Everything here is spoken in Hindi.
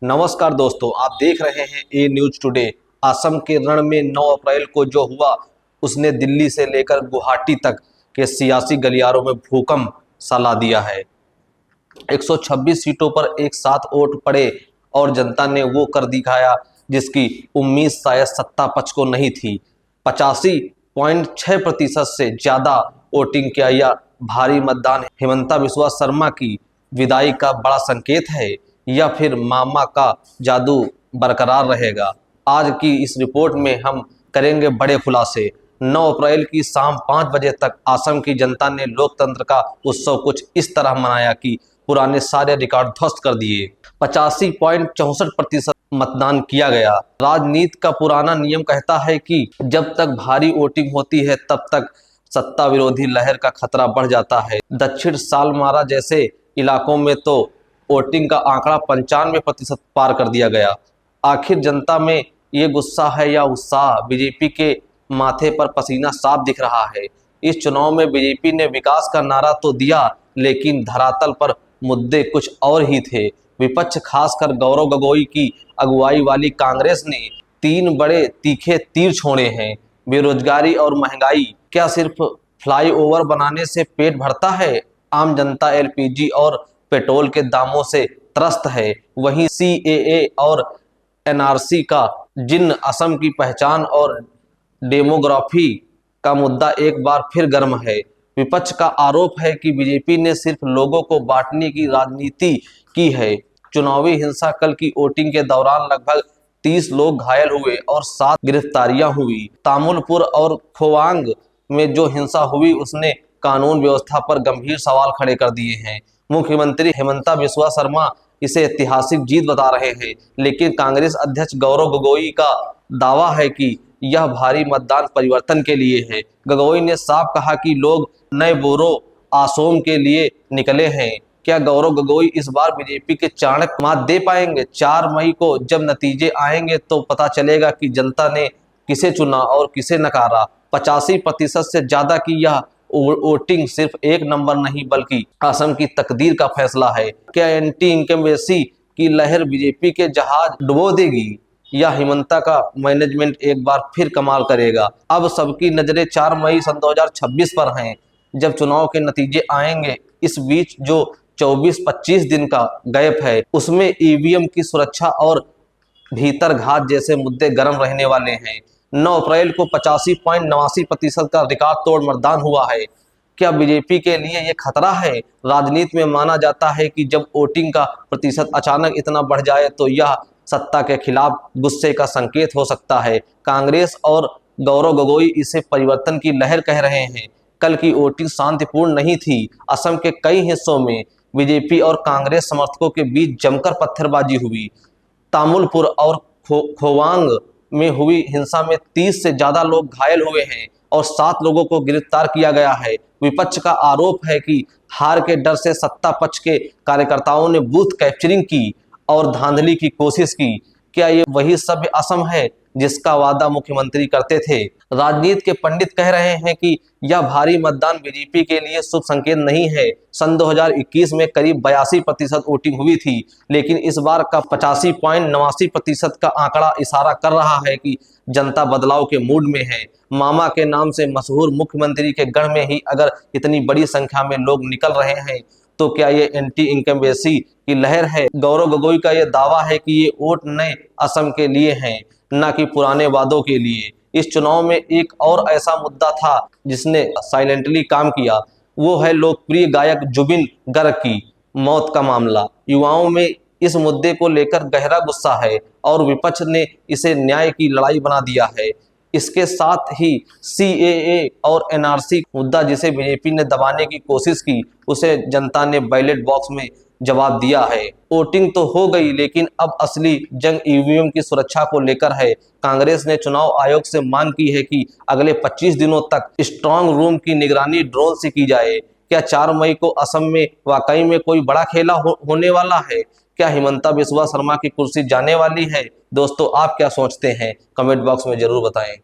नमस्कार दोस्तों, आप देख रहे हैं ए न्यूज टुडे। असम के रण में 9 अप्रैल को जो हुआ उसने दिल्ली से लेकर गुवाहाटी तक के सियासी गलियारों में भूकंप सा ला दिया है। 126 सीटों पर एक साथ वोट पड़े और जनता ने वो कर दिखाया जिसकी उम्मीद शायद सत्ता पक्ष को नहीं थी। 85.6% से ज्यादा वोटिंग किया यह भारी मतदान हिमंता बिस्वा शर्मा की विदाई का बड़ा संकेत है या फिर मामा का जादू बरकरार रहेगा। आज की इस रिपोर्ट में हम करेंगे बड़े खुलासे। 9 अप्रैल की शाम 5 बजे तक असम की जनता ने लोकतंत्र का उत्सव कुछ इस तरह मनाया कि पुराने सारे रिकॉर्ड ध्वस्त कर दिए। 85.64% मतदान किया गया। राजनीति का पुराना नियम कहता है कि जब तक भारी वोटिंग होती है तब तक सत्ता विरोधी लहर का खतरा बढ़ जाता है। दक्षिण सालमारा जैसे इलाकों में तो वोटिंग का आंकड़ा 95% पार कर दिया गया। आखिर जनता में ये गुस्सा है या उत्साह? बीजेपी के माथे पर पसीना साफ दिख रहा है। इस चुनाव में बीजेपी ने विकास का नारा तो दिया, लेकिन धरातल पर मुद्दे कुछ और ही थे। विपक्ष खासकर गौरव गोगोई की अगुवाई वाली कांग्रेस ने 3 बड़े तीखे तीर छोड़े हैं। बेरोजगारी और महंगाई। क्या सिर्फ फ्लाईओवर बनाने से पेट भरता है? आम जनता एलपीजी और पेट्रोल के दामों से त्रस्त है। वहीं सीएए और एनआरसी का जिन असम की पहचान और डेमोग्राफी का मुद्दा एक बार फिर गर्म है। विपक्ष का आरोप है कि बीजेपी ने सिर्फ लोगों को बांटने की राजनीति की है। चुनावी हिंसा। कल की वोटिंग के दौरान लगभग 30 लोग घायल हुए और 7 गिरफ्तारियां हुई। तामुलपुर और खोवांग में जो हिंसा हुई उसने कानून व्यवस्था पर गंभीर सवाल खड़े कर दिए हैं। मुख्यमंत्री हिमंता बिस्वा शर्मा इसे ऐतिहासिक जीत बता रहे हैं, लेकिन कांग्रेस अध्यक्ष गौरव गोगोई का दावा है कि यह भारी मतदान परिवर्तन के लिए है। गोगोई ने साफ कहा कि लोग नए बोरो आसोम के लिए निकले हैं। क्या गौरव गोगोई इस बार बीजेपी के चाणक्य मात दे पाएंगे? 4 मई को जब नतीजे आएंगे तो पता चलेगा कि जनता ने किसे चुना और किसे नकारा। 85% से ज्यादा की यह वोटिंग सिर्फ एक नंबर नहीं बल्कि असम की तकदीर का फैसला है। क्या एंटी इनकम्बेंसी की लहर बीजेपी के जहाज डुबो देगी या हिमंता का मैनेजमेंट एक बार फिर कमाल करेगा? अब सबकी नजरें 4 मई सन 2026 पर हैं, जब चुनाव के नतीजे आएंगे। इस बीच जो 24-25 दिन का गैप है उसमें ईवीएम की सुरक्षा और भीतर घात जैसे मुद्दे गर्म रहने वाले हैं। 9 अप्रैल को 85.89% का रिकॉर्ड तोड़ मतदान हुआ है। क्या बीजेपी के लिए ये खतरा है? राजनीति में माना जाता है कि जब वोटिंग का प्रतिशत अचानक इतना बढ़ जाए तो यह सत्ता के खिलाफ गुस्से का संकेत हो सकता है। कांग्रेस और गौरव गोगोई इसे परिवर्तन की लहर कह रहे हैं। कल की वोटिंग शांतिपूर्ण नहीं थी। असम के कई हिस्सों में बीजेपी और कांग्रेस समर्थकों के बीच जमकर पत्थरबाजी हुई। तामुलपुर और खोवांग में हुई हिंसा में 30 से ज्यादा लोग घायल हुए हैं और 7 लोगों को गिरफ्तार किया गया है। विपक्ष का आरोप है कि हार के डर से सत्ता पक्ष के कार्यकर्ताओं ने बूथ कैप्चरिंग की और धांधली की कोशिश की। क्या ये वही सभ्य असम है जिसका वादा मुख्यमंत्री करते थे? राजनीति के पंडित कह रहे हैं कि यह भारी मतदान बीजेपी के लिए शुभ संकेत नहीं है। सन 2021 में करीब 82% वोटिंग हुई थी, लेकिन इस बार का 85.89% का आंकड़ा इशारा कर रहा है कि जनता बदलाव के मूड में है। मामा के नाम से मशहूर मुख्यमंत्री के गढ़ में ही अगर इतनी बड़ी संख्या में लोग निकल रहे हैं तो क्या ये एंटी इनकम्बेंसी की लहर है? गौरव गोगोई का यह दावा है कि ये वोट नए असम के लिए हैं, न कि पुराने वादों के लिए। इस चुनाव में एक और ऐसा मुद्दा था जिसने साइलेंटली काम किया, वो है लोकप्रिय गायक जुबिन गर्ग की मौत का मामला। युवाओं में इस मुद्दे को लेकर गहरा गुस्सा है और विपक्ष ने इसे न्याय की लड़ाई बना दिया है। इसके साथ ही सीएए और एनआरसी मुद्दा जिसे बीजेपी ने दबाने की कोशिश की, उसे जनता ने बैलेट बॉक्स में जवाब दिया है। वोटिंग तो हो गई, लेकिन अब असली जंग ईवीएम की सुरक्षा को लेकर है। कांग्रेस ने चुनाव आयोग से मांग की है कि अगले 25 दिनों तक स्ट्रांग रूम की निगरानी ड्रोन से की जाए। क्या 4 मई को असम में वाकई में कोई बड़ा खेला होने वाला है? क्या हिमंता बिस्वा शर्मा की कुर्सी जाने वाली है? दोस्तों, आप क्या सोचते हैं? कमेंट बॉक्स में जरूर बताएं।